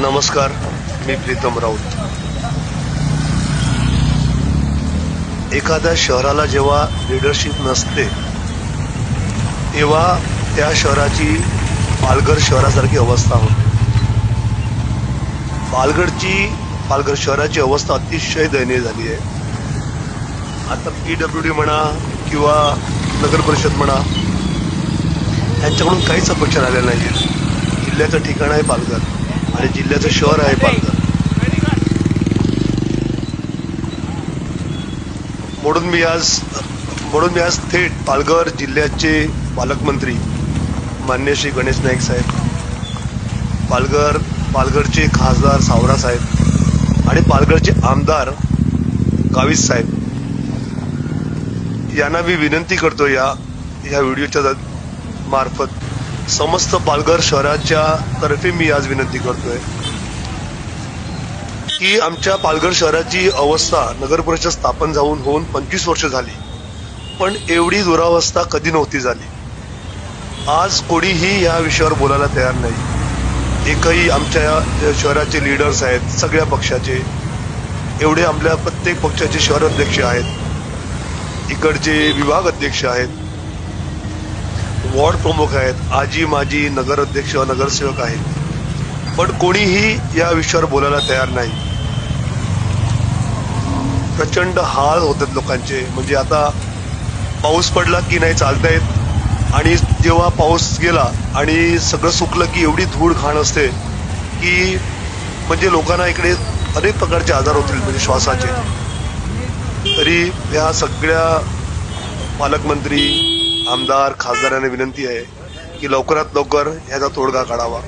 नमस्कार, मी प्रीतम राऊत. एखाद्या शहराला जेव्हा लीडरशिप नसते तेव्हा त्या शहराची पालघर शहरासारखी अवस्था होते. पालघर शहराची अवस्था अतिशय दयनीय झाली आहे. आता PWD म्हणा किंवा नगर परिषद म्हणा यांच्याकडून काहीच अपेक्षा झालेल्या नाहीये. जिल्ह्याचं ठिकाण आहे पालघर आणि जिल्ह्याचं शहर आहे पालघर. म्हणून मी आज थेट पालघर जिल्ह्याचे पालकमंत्री माननीय श्री गणेश नाईक साहेब, पालघरचे खासदार सावरा साहेब आणि पालघरचे आमदार गावित साहेब यांना मी विनंती करतो या व्हिडिओच्या मार्फत समस्त पालघर शहराच्या तर्फे मी आज विनंती करतोय की आमच्या पालघर शहराची अवस्था नगर परिषद स्थापन होऊन 25 वर्ष झाली, पण एवढी दुरावस्था कधी नव्हती झाली. आज कोणीही या विषयावर बोलायला तयार नाही. एकही आमच्या शहराचे लीडर्स आहेत, सगळ्या पक्षाचे, एवढे आपल्या प्रत्येक पक्षाचे शहर अध्यक्ष आहेत, इकडचे विभाग अध्यक्ष आहेत, वॉर्ड प्रमुख आहेत, आजी माजी नगर अध्यक्ष नगरसेवक आहेत, पण कोणीही या विषयावर बोलायला तयार नाही. प्रचंड हाल होतात लोकांचे. म्हणजे आता पाऊस पडला की नाही चालता येत, आणि जेव्हा पाऊस गेला आणि सगळं सुकलं की एवढी धूळ घाण असते की म्हणजे लोकांना इकडे अनेक प्रकारचे आजार होतील, म्हणजे श्वासाचे. तरी या सगळ्या पालकमंत्री, आमदार, खासदारांना विनंती आहे की लवकरात लवकर ह्याचा तोडगा काढावा.